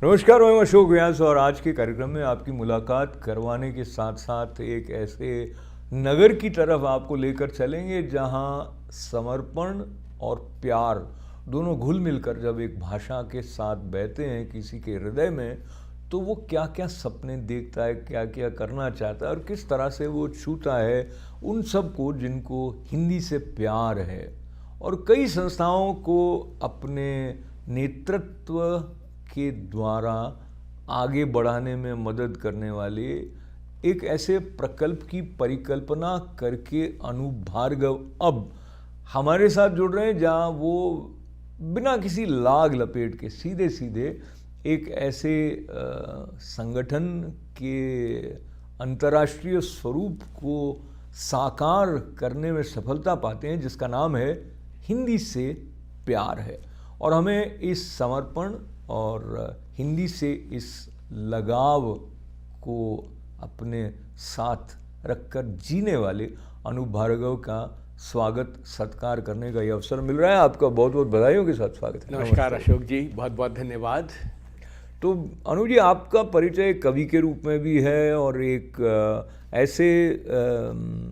नमस्कार, मैं अशोक व्यास और आज के कार्यक्रम में आपकी मुलाकात करवाने के साथ साथ एक ऐसे नगर की तरफ आपको लेकर चलेंगे जहां समर्पण और प्यार दोनों घुल मिलकर जब एक भाषा के साथ बहते हैं किसी के हृदय में, तो वो क्या क्या सपने देखता है, क्या क्या करना चाहता है और किस तरह से वो छूता है उन सब को जिनको हिंदी से प्यार है। और कई संस्थाओं को अपने नेतृत्व के द्वारा आगे बढ़ाने में मदद करने वाले एक ऐसे प्रकल्प की परिकल्पना करके अनूप भार्गव अब हमारे साथ जुड़ रहे हैं, जहां वो बिना किसी लाग लपेट के सीधे सीधे एक ऐसे संगठन के अंतर्राष्ट्रीय स्वरूप को साकार करने में सफलता पाते हैं जिसका नाम है हिंदी से प्यार है। और हमें इस समर्पण और हिंदी से इस लगाव को अपने साथ रखकर जीने वाले अनूप भार्गव का स्वागत सत्कार करने का ये अवसर मिल रहा है। आपका बहुत बहुत बधाइयों के साथ स्वागत है। नमस्कार अशोक जी, बहुत बहुत धन्यवाद। तो अनु जी, आपका परिचय कवि के रूप में भी है और एक ऐसे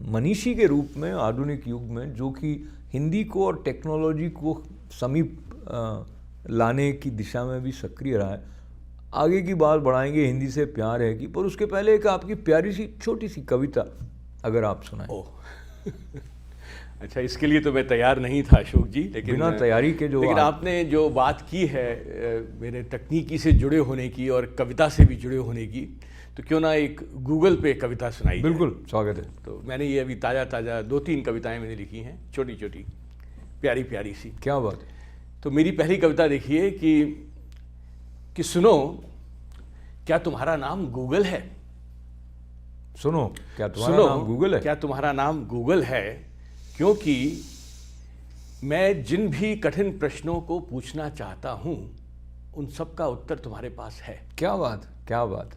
मनीषी के रूप में आधुनिक युग में जो कि हिंदी को और टेक्नोलॉजी को समीप लाने की दिशा में भी सक्रिय रहा है। आगे की बात बढ़ाएंगे हिंदी से प्यार है कि, पर उसके पहले एक आपकी प्यारी सी छोटी सी कविता अगर आप सुनाएं। ओह अच्छा, इसके लिए तो मैं तैयार नहीं था अशोक जी, लेकिन बिना तैयारी के लेकिन आपने जो बात की है मेरे तकनीकी से जुड़े होने की और कविता से भी जुड़े होने की, तो क्यों ना एक गूगल पे कविता सुनाई। बिल्कुल स्वागत है। तो मैंने ये अभी ताज़ा 2-3 कविताएं मैंने लिखी हैं, छोटी छोटी प्यारी प्यारी सी। क्या बात है। तो मेरी पहली कविता देखिए कि सुनो, क्या तुम्हारा नाम गूगल है? सुनो, क्या तुम्हारा नाम गूगल है? क्या तुम्हारा नाम गूगल है? क्योंकि मैं जिन भी कठिन प्रश्नों को पूछना चाहता हूं उन सब का उत्तर तुम्हारे पास है। क्या बात, क्या बात।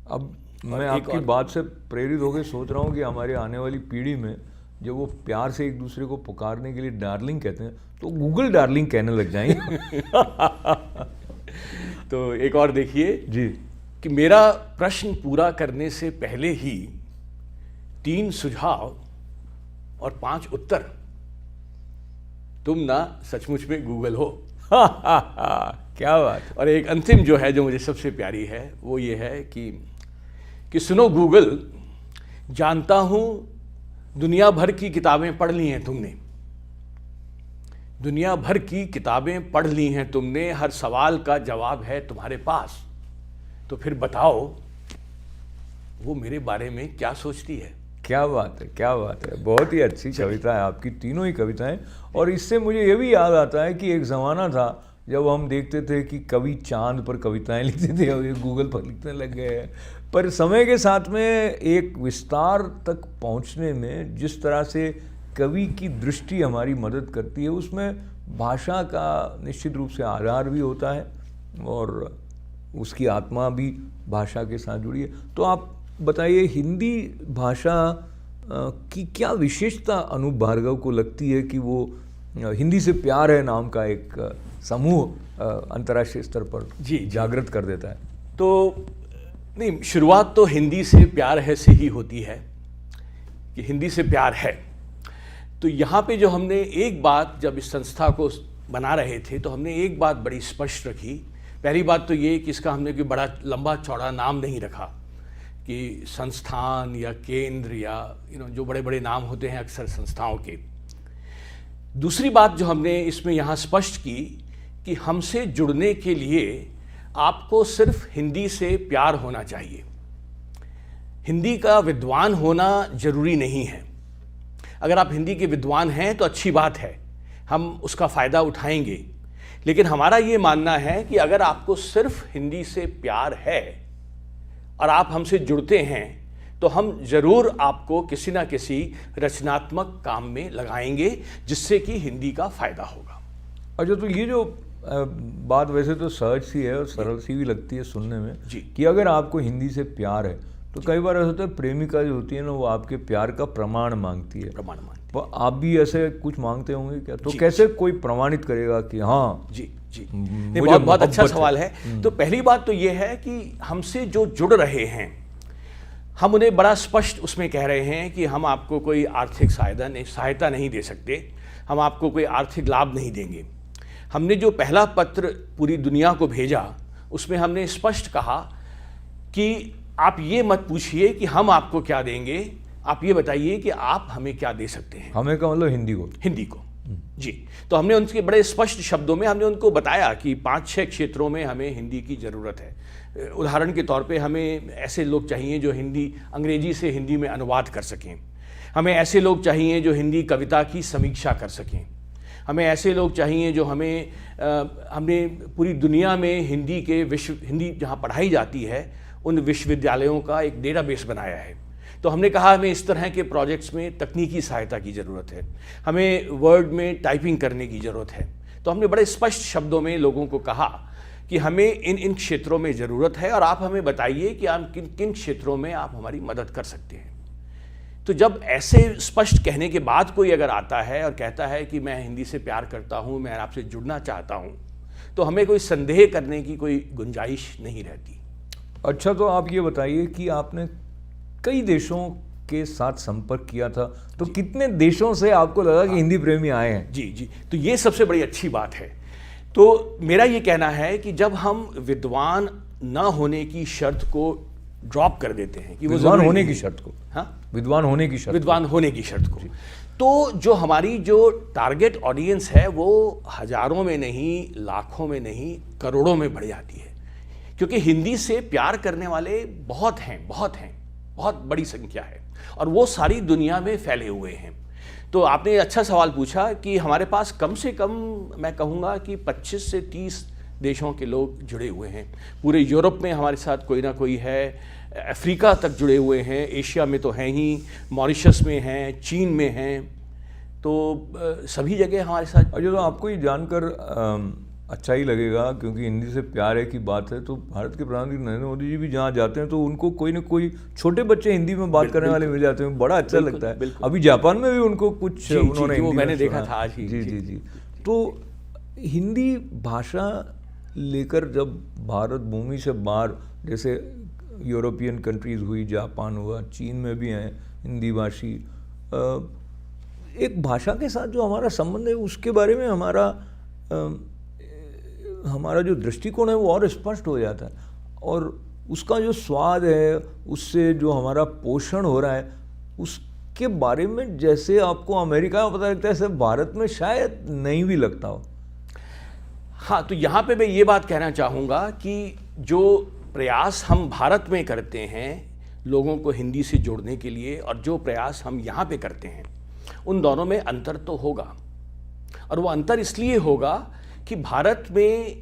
अब मैं आपकी बात से प्रेरित होकर सोच रहा हूं कि हमारे आने वाली पीढ़ी में जब वो प्यार से एक दूसरे को पुकारने के लिए डार्लिंग कहते हैं तो गूगल डार्लिंग कहने लग जाएंगे। तो एक और देखिए जी, कि मेरा प्रश्न पूरा करने से पहले ही 3 सुझाव और 5 उत्तर। तुम ना सचमुच में गूगल हो। क्या बात। और एक अंतिम जो है, जो मुझे सबसे प्यारी है, वो ये है कि सुनो गूगल, जानता हूं दुनिया भर की किताबें पढ़ ली हैं तुमने, दुनिया भर की किताबें पढ़ ली हैं तुमने, हर सवाल का जवाब है तुम्हारे पास। तो फिर बताओ वो मेरे बारे में क्या सोचती है। क्या बात है, क्या बात है। बहुत ही अच्छी कविता है आपकी, तीनों ही कविताएं। और इससे मुझे ये भी याद आता है कि एक ज़माना था जब हम देखते थे कि कवि चांद पर कविताएं लिखते थे और ये गूगल पर लिखने लग गए हैं। पर समय के साथ में एक विस्तार तक पहुंचने में जिस तरह से कवि की दृष्टि हमारी मदद करती है, उसमें भाषा का निश्चित रूप से आधार भी होता है और उसकी आत्मा भी भाषा के साथ जुड़ी है। तो आप बताइए, हिंदी भाषा की क्या विशेषता अनूप भार्गव को लगती है कि वो हिंदी से प्यार है नाम का एक समूह अंतर्राष्ट्रीय स्तर पर जी जागृत कर देता है? तो नहीं, शुरुआत तो हिंदी से प्यार है से ही होती है कि हिंदी से प्यार है। तो यहाँ पे जो हमने एक बात, जब इस संस्था को बना रहे थे तो हमने एक बात बड़ी स्पष्ट रखी। पहली बात तो ये कि इसका हमने कोई बड़ा लंबा चौड़ा नाम नहीं रखा कि संस्थान या केंद्र या जो बड़े बड़े नाम होते हैं अक्सर संस्थाओं के। दूसरी बात जो हमने इसमें यहाँ स्पष्ट की कि हमसे जुड़ने के लिए आपको सिर्फ हिंदी से प्यार होना चाहिए, हिंदी का विद्वान होना जरूरी नहीं है। अगर आप हिंदी के विद्वान हैं तो अच्छी बात है, हम उसका फ़ायदा उठाएंगे। लेकिन हमारा ये मानना है कि अगर आपको सिर्फ हिंदी से प्यार है और आप हमसे जुड़ते हैं तो हम ज़रूर आपको किसी ना किसी रचनात्मक काम में लगाएंगे जिससे कि हिंदी का फ़ायदा होगा। अच्छा, तो ये जो बात वैसे तो सहज सी है और सरल सी भी लगती है सुनने में जी। कि अगर आपको हिंदी से प्यार है तो कई बार ऐसा होता है प्रेमिका जो होती है ना, वो आपके प्यार का प्रमाण मांगती है। प्रमाण मांगती तो आप भी ऐसे कुछ मांगते होंगे क्या? तो कैसे कोई प्रमाणित करेगा कि हाँ जी जी, मुझे बहुत बहुत अच्छा मोहब्बत है। सवाल है। तो पहली बात तो ये है कि हमसे जो जुड़ रहे हैं, हम उन्हें बड़ा स्पष्ट उसमें कह रहे हैं कि हम आपको कोई आर्थिक सहायता नहीं दे सकते, हम आपको कोई आर्थिक लाभ नहीं देंगे। हमने जो पहला पत्र पूरी दुनिया को भेजा, उसमें हमने स्पष्ट कहा कि आप ये मत पूछिए कि हम आपको क्या देंगे, आप ये बताइए कि आप हमें क्या दे सकते हैं। हमें का मतलब हिंदी को जी, तो हमने उनके बड़े स्पष्ट शब्दों में हमने उनको बताया कि 5-6 क्षेत्रों में हमें हिंदी की ज़रूरत है। उदाहरण के तौर पे हमें ऐसे लोग चाहिए जो अंग्रेजी से हिंदी में अनुवाद कर सकें। हमें ऐसे लोग चाहिए जो हिंदी कविता की समीक्षा कर सकें। हमें ऐसे लोग चाहिए जो हमने पूरी दुनिया में हिंदी जहाँ पढ़ाई जाती है उन विश्वविद्यालयों का एक डेटाबेस बनाया है। तो हमने कहा हमें इस तरह के प्रोजेक्ट्स में तकनीकी सहायता की ज़रूरत है, हमें वर्ड में टाइपिंग करने की ज़रूरत है। तो हमने बड़े स्पष्ट शब्दों में लोगों को कहा कि हमें इन क्षेत्रों में ज़रूरत है और आप हमें बताइए कि आप किन किन क्षेत्रों में आप हमारी मदद कर सकते हैं। तो जब ऐसे स्पष्ट कहने के बाद कोई अगर आता है और कहता है कि मैं हिंदी से प्यार करता हूँ, मैं आपसे जुड़ना चाहता हूँ, तो हमें कोई संदेह करने की कोई गुंजाइश नहीं रहती। अच्छा, तो आप ये बताइए कि आपने कई देशों के साथ संपर्क किया था, तो कितने देशों से आपको लगा कि हिंदी प्रेमी आए हैं? जी, तो ये सबसे बड़ी अच्छी बात है। तो मेरा ये कहना है कि जब हम विद्वान न होने की शर्त को ड्रॉप कर देते हैं कि वो विद्वान होने की शर्त को, हाँ, विद्वान होने की शर्त को, तो जो हमारी जो टारगेट ऑडियंस है वो हजारों में नहीं, लाखों में नहीं, करोड़ों में बढ़ जाती है। क्योंकि हिंदी से प्यार करने वाले बहुत बड़ी संख्या है और वो सारी दुनिया में फैले हुए हैं। तो आपने अच्छा सवाल पूछा कि हमारे पास कम से कम मैं कहूँगा कि 25 से 30 देशों के लोग जुड़े हुए हैं। पूरे यूरोप में हमारे साथ कोई ना कोई है, अफ्रीका तक जुड़े हुए हैं, एशिया में तो हैं ही, मॉरिशस में हैं, चीन में हैं, तो सभी जगह हमारे साथ। और जो आपको ये जानकर अच्छा ही लगेगा, क्योंकि हिंदी से प्यार है की बात है, तो भारत के प्रधानमंत्री नरेंद्र मोदी जी भी जहाँ जाते हैं तो उनको कोई ना कोई छोटे बच्चे हिंदी में बात करने वाले मिल जाते हैं, बड़ा अच्छा लगता है। अभी जापान में भी उनको कुछ उन्होंने वो मैंने देखा था आज ही। जी। तो हिंदी भाषा लेकर जब भारत भूमि से बाहर, जैसे यूरोपियन कंट्रीज़ हुई, जापान हुआ, चीन में भी हैं हिंदी भाषी, एक भाषा के साथ जो हमारा संबंध है उसके बारे में हमारा जो दृष्टिकोण है वो और स्पष्ट हो जाता है, और उसका जो स्वाद है, उससे जो हमारा पोषण हो रहा है, उसके बारे में जैसे आपको अमेरिका में पता लगता है, ऐसे भारत में शायद नहीं भी लगता हो। हाँ, तो यहाँ पे मैं ये बात कहना चाहूँगा कि जो प्रयास हम भारत में करते हैं लोगों को हिंदी से जोड़ने के लिए, और जो प्रयास हम यहाँ पे करते हैं, उन दोनों में अंतर तो होगा। और वो अंतर इसलिए होगा कि भारत में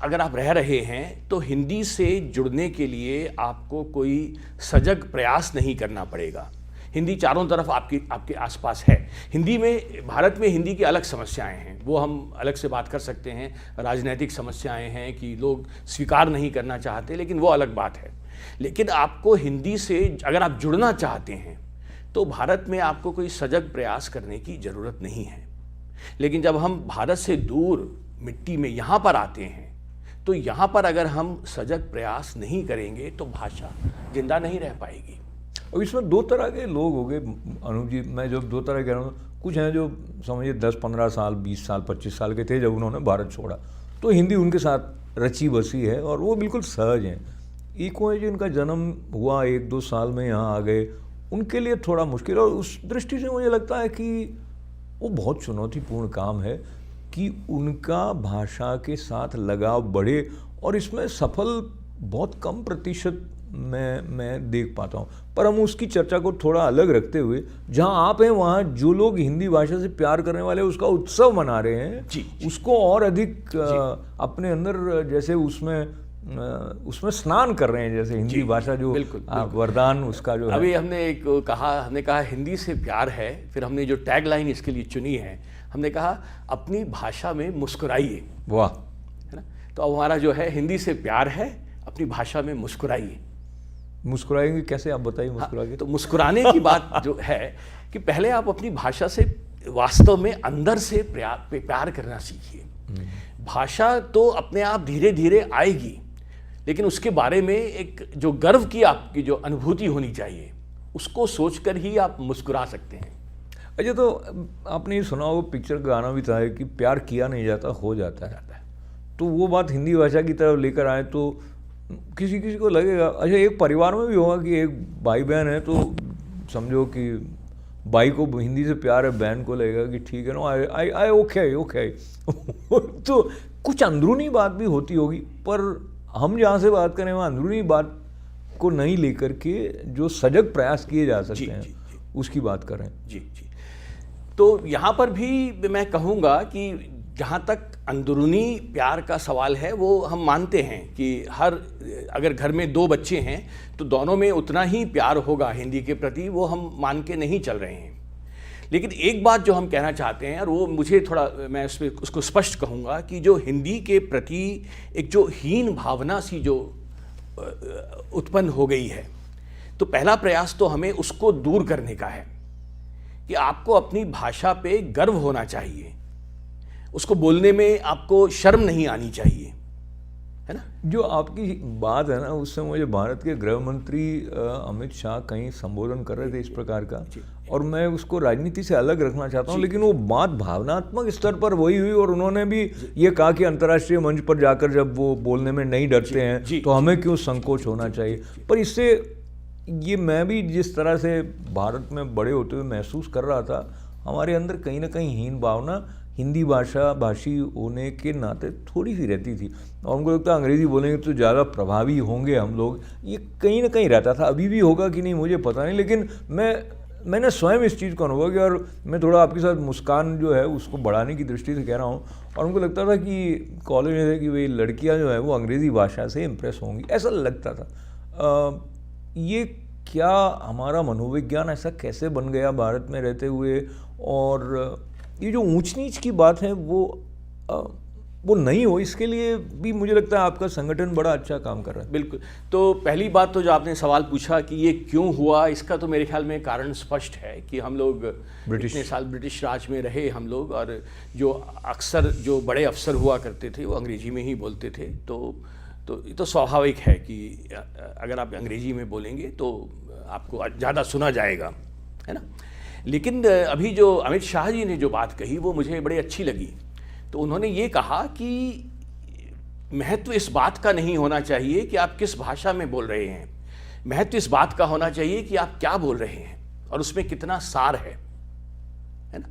अगर आप रह रहे हैं तो हिंदी से जुड़ने के लिए आपको कोई सजग प्रयास नहीं करना पड़ेगा। हिंदी चारों तरफ आपके आसपास है। भारत में हिंदी की अलग समस्याएं हैं, वो हम अलग से बात कर सकते हैं। राजनीतिक समस्याएं हैं कि लोग स्वीकार नहीं करना चाहते, लेकिन वो अलग बात है। लेकिन आपको हिंदी से अगर आप जुड़ना चाहते हैं तो भारत में आपको कोई सजग प्रयास करने की ज़रूरत नहीं है। लेकिन जब हम भारत से दूर मिट्टी में यहाँ पर आते हैं तो यहाँ पर अगर हम सजग प्रयास नहीं करेंगे तो भाषा जिंदा नहीं रह पाएगी। अब इसमें दो तरह के लोग हो गए अनूप जी, मैं जब दो तरह कह रहा हूँ, कुछ हैं जो समझिए 10-15 साल, 20 साल, 25 साल के थे जब उन्होंने भारत छोड़ा, तो हिंदी उनके साथ रची बसी है और वो बिल्कुल सहज हैं। एक वो है जिनका जन्म हुआ 1-2 साल में यहाँ आ गए, उनके लिए थोड़ा मुश्किल, और उस दृष्टि से मुझे लगता है कि वो बहुत चुनौतीपूर्ण काम है कि उनका भाषा के साथ लगाव बढ़े, और इसमें सफल बहुत कम प्रतिशत मैं देख पाता हूँ। पर हम उसकी चर्चा को थोड़ा अलग रखते हुए, जहाँ आप हैं वहाँ जो लोग हिंदी भाषा से प्यार करने वाले उसका उत्सव मना रहे हैं, जी। उसको और अधिक अपने अंदर जैसे उसमें स्नान कर रहे हैं, जैसे हिंदी भाषा जो वरदान उसका जो अभी हमने कहा हिंदी से प्यार है, फिर हमने जो टैग लाइन इसके लिए चुनी है, हमने कहा अपनी भाषा में मुस्कुराइए। वाह, है ना। तो अब हमारा जो है हिंदी से प्यार है, अपनी भाषा में मुस्कुराइए। मुस्कुराएंगे कैसे, आप बताइए। मुस्कुराएंगे तो मुस्कुराने की बात जो है कि पहले आप अपनी भाषा से वास्तव में अंदर से प्यार करना सीखिए। भाषा तो अपने आप धीरे धीरे आएगी, लेकिन उसके बारे में एक जो गर्व की आपकी जो अनुभूति होनी चाहिए, उसको सोचकर ही आप मुस्कुरा सकते हैं। अच्छा, तो आपने ये सुना होगा, पिक्चर का गाना भी था कि प्यार किया नहीं जाता, हो जाता है। तो वो बात हिंदी भाषा की तरफ लेकर आए तो किसी किसी को लगेगा, अच्छा एक परिवार में भी होगा कि एक भाई बहन है तो समझो कि भाई को हिंदी से प्यार है, बहन को लगेगा कि ठीक है, नो आई आई आई ओके ओके तो कुछ अंदरूनी बात भी होती होगी, पर हम जहाँ से बात करें वहाँ अंदरूनी बात को नहीं लेकर के जो सजग प्रयास किए जा सकते हैं, जी। उसकी बात करें। जी। तो यहाँ पर भी मैं कहूँगा कि जहाँ तक अंदरूनी प्यार का सवाल है, वो हम मानते हैं कि अगर घर में 2 बच्चे हैं तो दोनों में उतना ही प्यार होगा हिंदी के प्रति, वो हम मान के नहीं चल रहे हैं। लेकिन एक बात जो हम कहना चाहते हैं, और वो मुझे थोड़ा, मैं उसको स्पष्ट कहूँगा कि जो हिंदी के प्रति एक जो हीन भावना सी जो उत्पन्न हो गई है, तो पहला प्रयास तो हमें उसको दूर करने का है कि आपको अपनी भाषा पे गर्व होना चाहिए, उसको बोलने में आपको शर्म नहीं आनी चाहिए, है ना। जो आपकी बात है ना, उससे मुझे भारत के गृह मंत्री अमित शाह कहीं संबोधन कर रहे थे इस प्रकार का, और मैं उसको राजनीति से अलग रखना चाहता हूँ, लेकिन वो बात भावनात्मक स्तर पर वही हुई, और उन्होंने भी ये कहा कि अंतर्राष्ट्रीय मंच पर जाकर जब वो बोलने में नहीं डरते हैं तो हमें क्यों संकोच होना चाहिए। पर इससे ये मैं भी जिस तरह से भारत में बड़े होते हुए महसूस कर रहा था, हमारे अंदर कहीं ना कहीं हीन भावना हिंदी भाषी होने के नाते थोड़ी सी रहती थी, और हमको लगता है अंग्रेज़ी बोलेंगे तो ज़्यादा प्रभावी होंगे हम लोग, ये कहीं ना कहीं रहता था। अभी भी होगा कि नहीं मुझे पता नहीं, लेकिन मैंने स्वयं इस चीज़ को अनुभव किया, और मैं थोड़ा आपके साथ मुस्कान जो है उसको बढ़ाने की दृष्टि से कह रहा हूँ। और हमको लगता था कि कॉलेज में कि भाई लड़कियाँ जो है वो अंग्रेज़ी भाषा से इम्प्रेस होंगी, ऐसा लगता था। ये क्या हमारा मनोविज्ञान ऐसा कैसे बन गया भारत में रहते हुए, और ये जो ऊंच नीच की बात है वो नहीं हो, इसके लिए भी मुझे लगता है आपका संगठन बड़ा अच्छा काम कर रहा है। बिल्कुल। तो पहली बात तो जो आपने सवाल पूछा कि ये क्यों हुआ, इसका तो मेरे ख्याल में कारण स्पष्ट है कि हम लोग इतने साल ब्रिटिश राज में रहे हम लोग, और जो अक्सर जो बड़े अफसर हुआ करते थे वो अंग्रेजी में ही बोलते थे। तो ये तो स्वाभाविक है कि अगर आप अंग्रेजी में बोलेंगे तो आपको ज़्यादा सुना जाएगा, है ना। लेकिन अभी जो अमित शाह जी ने जो बात कही वो मुझे बड़ी अच्छी लगी। तो उन्होंने ये कहा कि महत्व इस बात का नहीं होना चाहिए कि आप किस भाषा में बोल रहे हैं, महत्व इस बात का होना चाहिए कि आप क्या बोल रहे हैं और उसमें कितना सार है ना।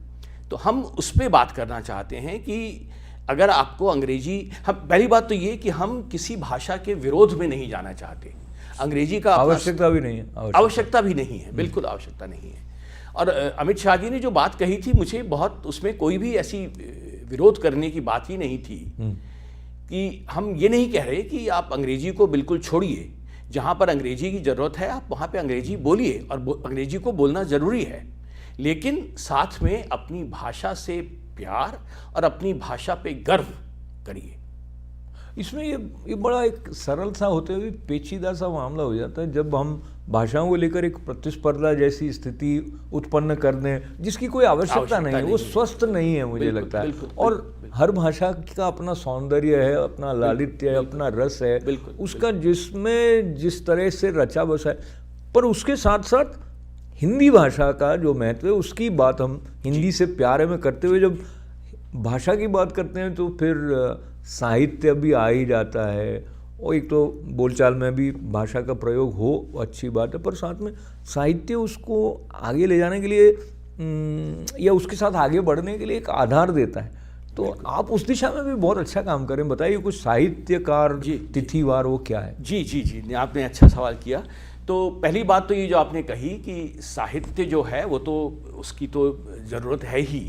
तो हम उस पर बात करना चाहते हैं कि अगर आपको अंग्रेजी, हम पहली बात तो ये कि हम किसी भाषा के विरोध में नहीं जाना चाहते, अंग्रेजी का आवश्यकता भी नहीं है, आवश्यकता भी नहीं है, बिल्कुल आवश्यकता नहीं है। और अमित शाह जी ने जो बात कही थी, मुझे बहुत, उसमें कोई भी ऐसी विरोध करने की बात ही नहीं थी कि हम ये नहीं कह रहे कि आप अंग्रेजी को बिल्कुल छोड़िए, जहाँ पर अंग्रेजी की ज़रूरत है आप वहाँ पे अंग्रेजी बोलिए, और अंग्रेजी को बोलना ज़रूरी है, लेकिन साथ में अपनी भाषा से प्यार और अपनी भाषा पे गर्व करिए। इसमें ये बड़ा एक सरल सा होते हुए पेचीदा सा मामला हो जाता है जब हम भाषाओं को लेकर एक प्रतिस्पर्धा जैसी स्थिति उत्पन्न कर दें जिसकी कोई आवश्यकता नहीं है, वो स्वस्थ नहीं है मुझे लगता है। और हर भाषा का अपना सौंदर्य है, अपना लालित्य है, अपना रस है, उसका जिसमें जिस तरह से रचा बसा है, पर उसके साथ साथ हिंदी भाषा का जो महत्व है उसकी बात हम हिंदी से प्यार में करते हुए जब भाषा की बात करते हैं तो फिर साहित्य भी आ ही जाता है, और एक तो बोलचाल में भी भाषा का प्रयोग हो अच्छी बात है, पर साथ में साहित्य उसको आगे ले जाने के लिए या उसके साथ आगे बढ़ने के लिए एक आधार देता है। तो आप उस दिशा में भी बहुत अच्छा काम करें, बताइए कुछ साहित्यकार तिथिवार वो क्या है? जी जी जी, आपने अच्छा सवाल किया। तो पहली बात तो ये जो आपने कही कि साहित्य जो है वो तो उसकी तो ज़रूरत है ही,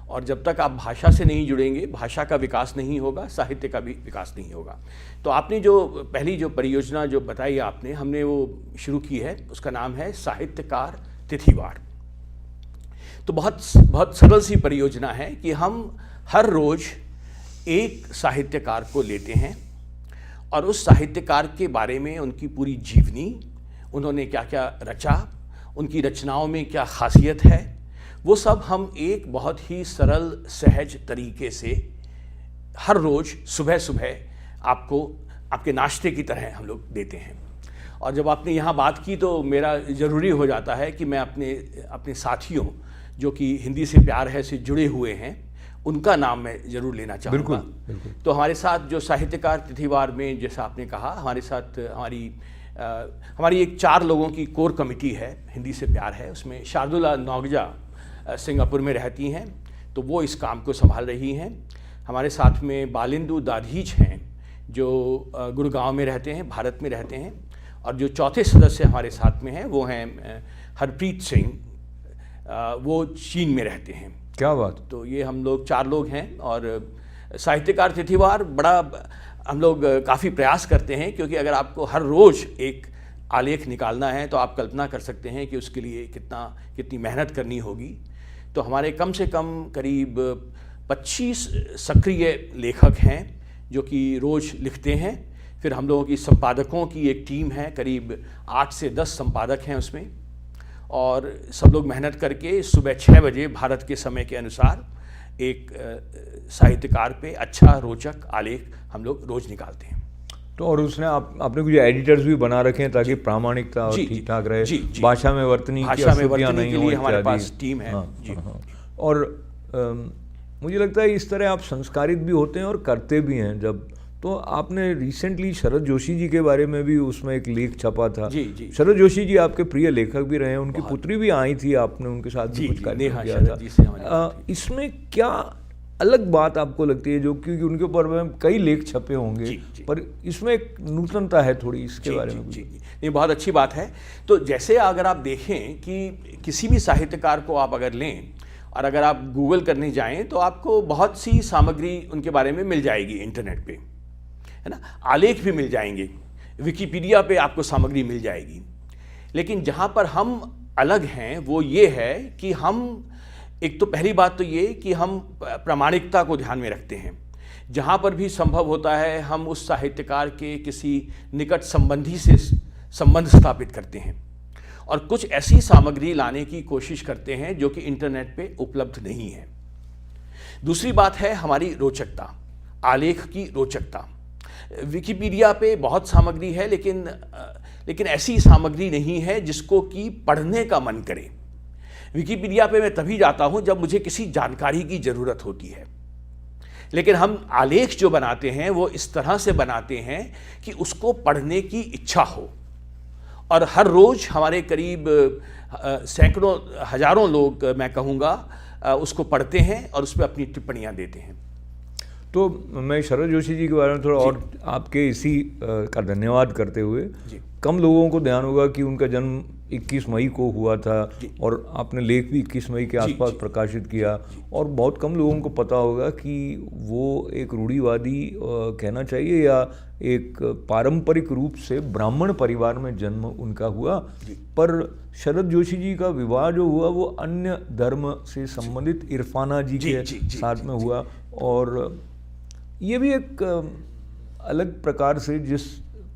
और जब तक आप भाषा से नहीं जुड़ेंगे भाषा का विकास नहीं होगा, साहित्य का भी विकास नहीं होगा। तो आपने जो पहली जो परियोजना जो बताई आपने, हमने वो शुरू की है, उसका नाम है साहित्यकार तिथिवार। तो बहुत सरल सी परियोजना है कि हम हर रोज़ एक साहित्यकार को लेते हैं और उस साहित्यकार के बारे में उनकी पूरी जीवनी, उन्होंने क्या क्या रचा, उनकी रचनाओं में क्या खासियत है, वो सब हम एक बहुत ही सरल सहज तरीके से हर रोज़ सुबह सुबह आपको आपके नाश्ते की तरह हम लोग देते हैं। और जब आपने यहाँ बात की तो मेरा ज़रूरी हो जाता है कि मैं अपने साथियों जो कि हिंदी से प्यार है से जुड़े हुए हैं उनका नाम मैं ज़रूर लेना चाहूँगा। बिल्कुल। तो हमारे साथ जो साहित्यकार तिथिवार में, जैसा आपने कहा, हमारे साथ हमारी एक 4 लोगों की कोर कमेटी है, हिंदी से प्यार है। उसमें शार्दुला नौगजा सिंगापुर में रहती हैं, तो वो इस काम को संभाल रही हैं। हमारे साथ में बालिंदु दाधीच हैं जो गुड़गांव में रहते हैं, भारत में रहते हैं। और जो चौथे सदस्य हमारे साथ में हैं वो हैं हरप्रीत सिंह, वो चीन में रहते हैं। क्या बात। तो ये हम लोग 4 लोग हैं। और साहित्यकार तिथिवार बड़ा हम लोग काफ़ी प्रयास करते हैं, क्योंकि अगर आपको हर रोज़ एक आलेख निकालना है तो आप कल्पना कर सकते हैं कि उसके लिए कितनी मेहनत करनी होगी। तो हमारे कम से कम करीब 25 सक्रिय लेखक हैं जो कि रोज़ लिखते हैं। फिर हम लोगों की संपादकों की एक टीम है, करीब 8 से 10 संपादक हैं उसमें। और सब लोग मेहनत करके सुबह 6 बजे भारत के समय के अनुसार एक साहित्यकार पे अच्छा रोचक आलेख हम लोग रोज़ निकालते हैं। तो और उसने आपने कुछ एडिटर्स भी बना रखे हैं ताकि प्रामाणिकता और ठीक ठाक रहे, भाषा में वर्तनी की अशुद्धियां नहीं हो, हमारे पास टीम है। और मुझे लगता है इस तरह आप संस्कारित भी होते हैं और करते भी हैं। जब तो आपने रिसेंटली शरद जोशी जी के बारे में भी उसमें एक लेख छपा था। जी। शरद जोशी जी आपके प्रिय लेखक भी रहे हैं, उनकी पुत्री भी आई थी, आपने उनके साथ भी कुछ कार्यक्रम किया था। इसमें क्या अलग बात आपको लगती है, जो क्योंकि उनके ऊपर में कई लेख छपे होंगे, पर इसमें एक नूतनता है थोड़ी, इसके बारे में? ये बहुत अच्छी बात है। तो जैसे अगर आप देखें कि किसी भी साहित्यकार को आप अगर लें और अगर आप गूगल करने जाएं तो आपको बहुत सी सामग्री उनके बारे में मिल जाएगी इंटरनेट पे, है ना। आलेख भी मिल जाएंगे, विकिपीडिया पे आपको सामग्री मिल जाएगी। लेकिन जहाँ पर हम अलग हैं वो ये है कि हम, एक तो पहली बात तो ये कि हम प्रामाणिकता को ध्यान में रखते हैं। जहाँ पर भी संभव होता है हम उस साहित्यकार के किसी निकट संबंधी से संबंध स्थापित करते हैं और कुछ ऐसी सामग्री लाने की कोशिश करते हैं जो कि इंटरनेट पे उपलब्ध नहीं है। दूसरी बात है हमारी रोचकता, आलेख की रोचकता। विकिपीडिया पे बहुत सामग्री है, लेकिन ऐसी सामग्री नहीं है जिसको कि पढ़ने का मन करे। विकिपीडिया पे मैं तभी जाता हूं जब मुझे किसी जानकारी की ज़रूरत होती है। लेकिन हम आलेख जो बनाते हैं वो इस तरह से बनाते हैं कि उसको पढ़ने की इच्छा हो। और हर रोज़ हमारे करीब सैकड़ों हजारों लोग, मैं कहूँगा, उसको पढ़ते हैं और उस पर अपनी टिप्पणियाँ देते हैं। तो मैं शरद जोशी जी के बारे में थोड़ा और आपके इसी का धन्यवाद करते हुए, कम लोगों को ध्यान होगा कि उनका जन्म 21 मई को हुआ था और आपने लेख भी 21 मई के आसपास प्रकाशित किया। और बहुत कम लोगों को पता होगा कि वो एक रूढ़िवादी कहना चाहिए या एक पारंपरिक रूप से ब्राह्मण परिवार में जन्म उनका हुआ, पर शरद जोशी जी का विवाह जो हुआ वो अन्य धर्म से संबंधित इरफाना जी के साथ में हुआ। और ये भी एक अलग प्रकार से, जिस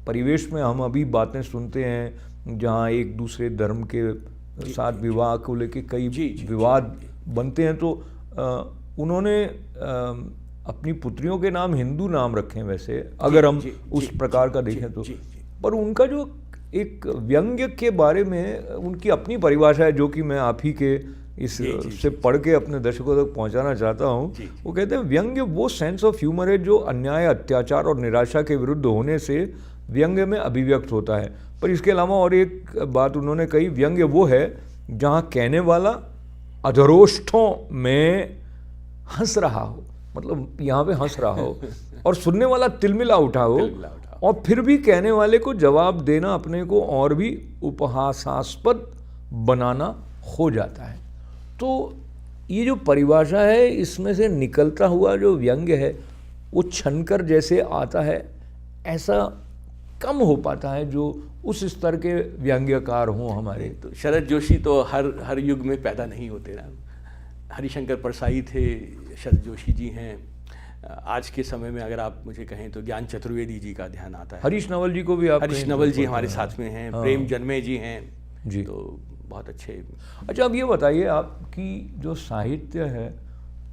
परिवेश में हम अभी बातें सुनते हैं जहाँ एक दूसरे धर्म के साथ विवाह को लेके कई विवाद बनते हैं, तो उन्होंने अपनी पुत्रियों के नाम हिंदू नाम रखे वैसे, अगर हम उस प्रकार का देखें तो। पर उनका जो एक व्यंग्य के बारे में उनकी अपनी परिभाषा है, जो कि मैं आप ही के इससे पढ़ के अपने दर्शकों तक पहुंचाना चाहता हूं। वो कहते हैं व्यंग्य वो सेंस ऑफ ह्यूमर है जो अन्याय, अत्याचार और निराशा के विरुद्ध होने से व्यंग्य में अभिव्यक्त होता है। पर इसके अलावा और एक बात उन्होंने कही, व्यंग्य वो है जहां कहने वाला अधरोष्ठों में हंस रहा हो, मतलब यहाँ पे हंस रहा हो, और सुनने वाला तिलमिला उठा हो, और फिर भी कहने वाले को जवाब देना अपने को और भी उपहासास्पद बनाना हो जाता है। तो ये जो परिभाषा है, इसमें से निकलता हुआ जो व्यंग्य है वो छनकर जैसे आता है, ऐसा कम हो पाता है जो उस स्तर के व्यंग्यकार हों हमारे। तो शरद जोशी तो हर युग में पैदा नहीं होते ना। हरिशंकर परसाई थे, शरद जोशी जी हैं। आज के समय में अगर आप मुझे कहें तो ज्ञान चतुर्वेदी जी का ध्यान आता है। हरीश नवल जी को भी आप, हरीश नवल जी हमारे साथ में हैं। प्रेम जन्मे जी हैं जी, तो बहुत अच्छे। अच्छा, अब ये बताइए, आपकी जो साहित्य है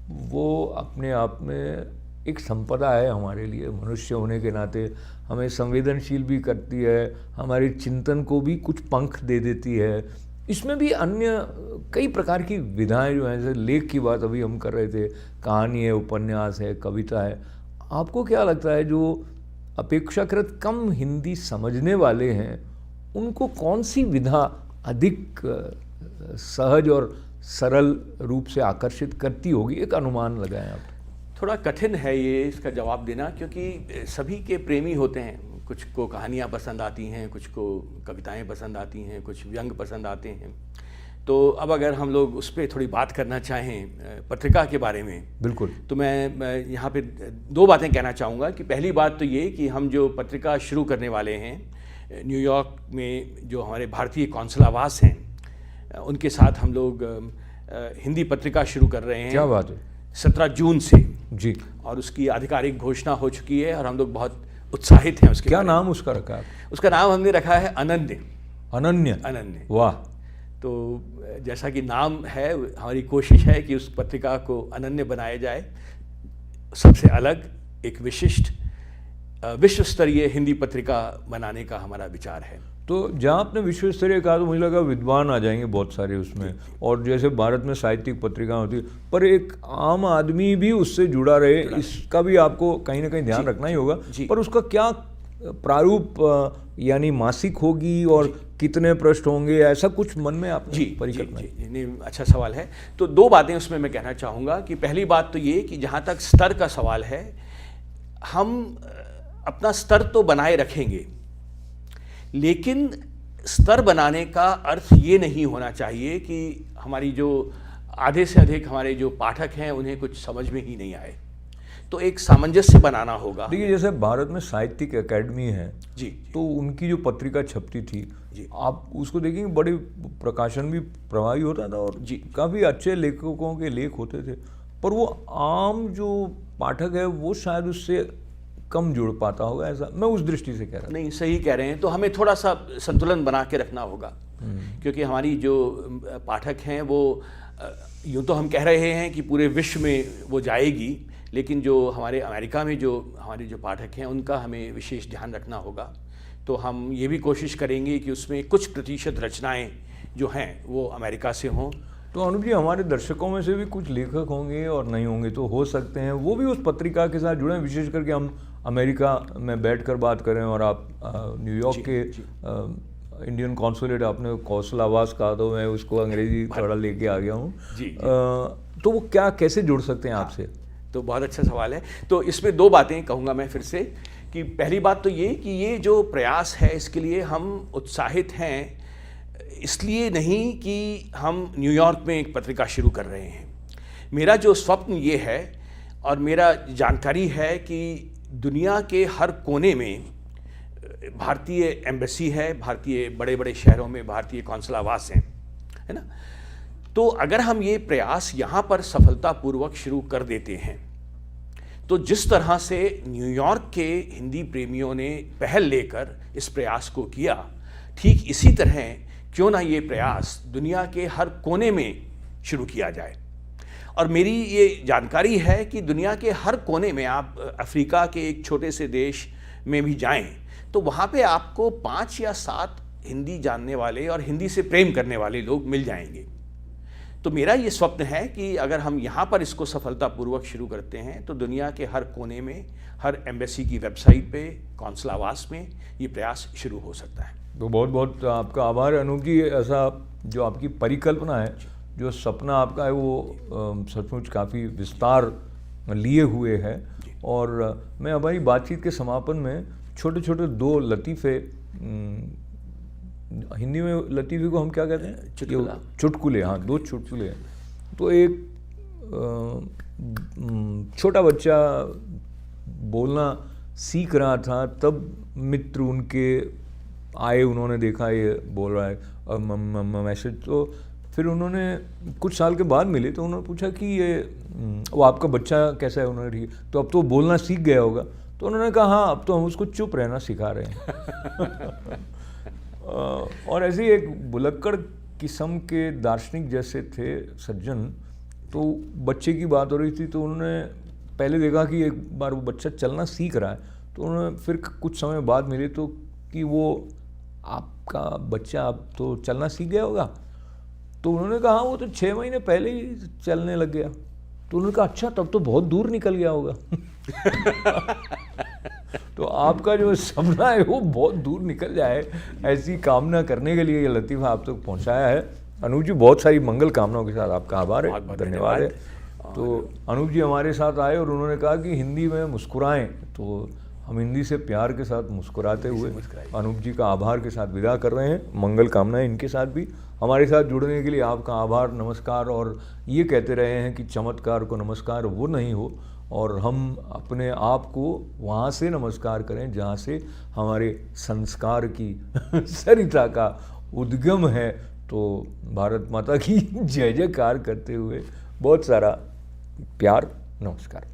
वो अपने आप में एक संपदा है हमारे लिए, मनुष्य होने के नाते हमें संवेदनशील भी करती है, हमारे चिंतन को भी कुछ पंख दे देती है। इसमें भी अन्य कई प्रकार की विधाएं जो हैं, जैसे लेख की बात अभी हम कर रहे थे, कहानी है, उपन्यास है, कविता है। आपको क्या लगता है जो अपेक्षाकृत कम हिंदी समझने वाले हैं उनको कौन सी विधा अधिक सहज और सरल रूप से आकर्षित करती होगी? एक अनुमान लगाएं आप। थोड़ा कठिन है ये इसका जवाब देना, क्योंकि सभी के प्रेमी होते हैं। कुछ को कहानियाँ पसंद आती हैं, कुछ को कविताएं पसंद आती हैं, कुछ व्यंग पसंद आते हैं। तो अब अगर हम लोग उस पर थोड़ी बात करना चाहें पत्रिका के बारे में, बिल्कुल, तो मैं यहाँ पे दो बातें कहना चाहूँगा कि पहली बात तो ये कि हम जो पत्रिका शुरू करने वाले हैं न्यूयॉर्क में, जो हमारे भारतीय कौंसलावास हैं उनके साथ हम लोग हिंदी पत्रिका शुरू कर रहे हैं। क्या बात है! 17 जून से जी, और उसकी आधिकारिक घोषणा हो चुकी है और हम लोग बहुत उत्साहित हैं उसके। क्या नाम उसका रखा है? उसका नाम हमने रखा है अनन्य। अनन्य? अनन्य, वाह! तो जैसा कि नाम है, हमारी कोशिश है कि उस पत्रिका को अनन्य बनाया जाए, सबसे अलग, एक विशिष्ट विश्व स्तरीय हिंदी पत्रिका बनाने का हमारा विचार है। तो जहाँ आपने विश्व स्तरीय कहा तो मुझे लगा विद्वान आ जाएंगे बहुत सारे उसमें, और जैसे भारत में साहित्यिक पत्रिका होती है, पर एक आम आदमी भी उससे जुड़ा रहे, इसका भी आपको कहीं ना कहीं ध्यान रखना ही होगा। पर उसका क्या प्रारूप, यानी मासिक होगी और कितने पृष्ठ होंगे, ऐसा कुछ मन में आपने परिकल्पना? जी, अच्छा सवाल है। तो दो बातें उसमें मैं कहना चाहूँगा कि पहली बात तो ये कि जहाँ तक स्तर का सवाल है, हम अपना स्तर तो बनाए रखेंगे, लेकिन स्तर बनाने का अर्थ ये नहीं होना चाहिए कि हमारी जो आधे से अधिक हमारे जो पाठक हैं उन्हें कुछ समझ में ही नहीं आए। तो एक सामंजस्य बनाना होगा। देखिए, जैसे भारत में साहित्यिक अकेडमी है जी, तो उनकी जो पत्रिका छपती थी जी, आप उसको देखेंगे, बड़े प्रकाशन भी प्रभावी होता था और जी, काफ़ी अच्छे लेखकों के लेख होते थे, पर वो आम जो पाठक है वो शायद उससे कम जुड़ पाता होगा, ऐसा मैं उस दृष्टि से कह रहा हूँ। नहीं, सही कह रहे हैं। तो हमें थोड़ा सा संतुलन बना के रखना होगा, क्योंकि हमारी जो पाठक हैं वो यूँ तो हम कह रहे हैं कि पूरे विश्व में वो जाएगी, लेकिन जो हमारे अमेरिका में जो हमारे जो पाठक हैं उनका हमें विशेष ध्यान रखना होगा। तो हम ये भी कोशिश करेंगे कि उसमें कुछ प्रतिशत रचनाएं जो हैं वो अमेरिका से हों। तो अनूप जी, हमारे दर्शकों में से भी कुछ लेखक होंगे और नहीं होंगे, तो हो सकते हैं वो भी उस पत्रिका के साथ जुड़ें, विशेष करके हम अमेरिका में बैठकर बात करें और आप न्यूयॉर्क के इंडियन कॉन्सुलेट, आपने कौशलावास कहा तो मैं उसको अंग्रेजी थोड़ा लेके आ गया हूँ। तो वो क्या कैसे जुड़ सकते हैं आपसे? तो बहुत अच्छा सवाल है। तो इसमें दो बातें कहूँगा मैं फिर से, कि पहली बात तो ये कि ये जो प्रयास है इसके लिए हम उत्साहित हैं, इसलिए नहीं कि हम न्यूयॉर्क में एक पत्रिका शुरू कर रहे हैं। मेरा जो स्वप्न ये है और मेरा जानकारी है कि दुनिया के हर कोने में भारतीय एम्बेसी है, भारतीय बड़े बड़े शहरों में भारतीय कौंसलावास हैं, है ना। तो अगर हम ये प्रयास यहाँ पर सफलतापूर्वक शुरू कर देते हैं, तो जिस तरह से न्यूयॉर्क के हिंदी प्रेमियों ने पहल लेकर इस प्रयास को किया, ठीक इसी तरह क्यों ना ये प्रयास दुनिया के हर कोने में शुरू किया जाए। और मेरी ये जानकारी है कि दुनिया के हर कोने में, आप अफ्रीका के एक छोटे से देश में भी जाएं तो वहाँ पे आपको 5 या 7 हिंदी जानने वाले और हिंदी से प्रेम करने वाले लोग मिल जाएंगे। तो मेरा ये स्वप्न है कि अगर हम यहाँ पर इसको सफलतापूर्वक शुरू करते हैं तो दुनिया के हर कोने में, हर एम्बेसी की वेबसाइट पे, कौंसलावास में ये प्रयास शुरू हो सकता है। तो बहुत बहुत आपका आभार अनूप जी। ऐसा जो आपकी परिकल्पना है, जो सपना आपका है, वो सचमुच काफ़ी विस्तार लिए हुए है। और मैं हमारी बातचीत के समापन में छोटे छोटे 2 लतीफ़े, हिंदी में लतीफ़े को हम क्या कहते हैं? चुटकुले। हाँ, 2 चुटकुले। तो एक छोटा बच्चा बोलना सीख रहा था, तब मित्र उनके आए, उन्होंने देखा ये बोल रहा है मैसेज, तो फिर उन्होंने कुछ साल के बाद मिले तो उन्होंने पूछा कि ये वो आपका बच्चा कैसा है? उन्होंने ठीक, तो अब तो बोलना सीख गया होगा। तो उन्होंने कहा हाँ, अब तो हम उसको चुप रहना सिखा रहे हैं। और ऐसे ही एक बुलक्कड़ किस्म के दार्शनिक जैसे थे सज्जन, तो बच्चे की बात हो रही थी तो उन्होंने पहले देखा कि एक बार वो बच्चा चलना सीख रहा है, तो उन्होंने फिर कुछ समय बाद मिले तो कि वो आपका बच्चा अब तो चलना सीख गया होगा। तो उन्होंने कहा वो तो 6 महीने पहले ही चलने लग गया। तो उन्होंने कहा अच्छा तब तो बहुत दूर निकल गया होगा। तो आपका जो सपना है वो बहुत दूर निकल जाए, ऐसी कामना करने के लिए ये लतीफ़ा आप तक पहुंचाया है। अनूप जी बहुत सारी मंगल कामनाओं के साथ आपका आभार है, बहुत-बहुत धन्यवाद है। तो अनूप जी हमारे साथ आए और उन्होंने कहा कि हिंदी में मुस्कुराएं, तो हम हिंदी से प्यार के साथ मुस्कुराते हुए अनूप जी का आभार के साथ विदा कर रहे हैं। मंगल कामनाएं इनके साथ भी। हमारे साथ जुड़ने के लिए आपका आभार, नमस्कार। और ये कहते रहे हैं कि चमत्कार को नमस्कार वो नहीं हो, और हम अपने आप को वहाँ से नमस्कार करें जहाँ से हमारे संस्कार की सरिता का उद्गम है। तो भारत माता की जय जयकार करते हुए बहुत सारा प्यार, नमस्कार।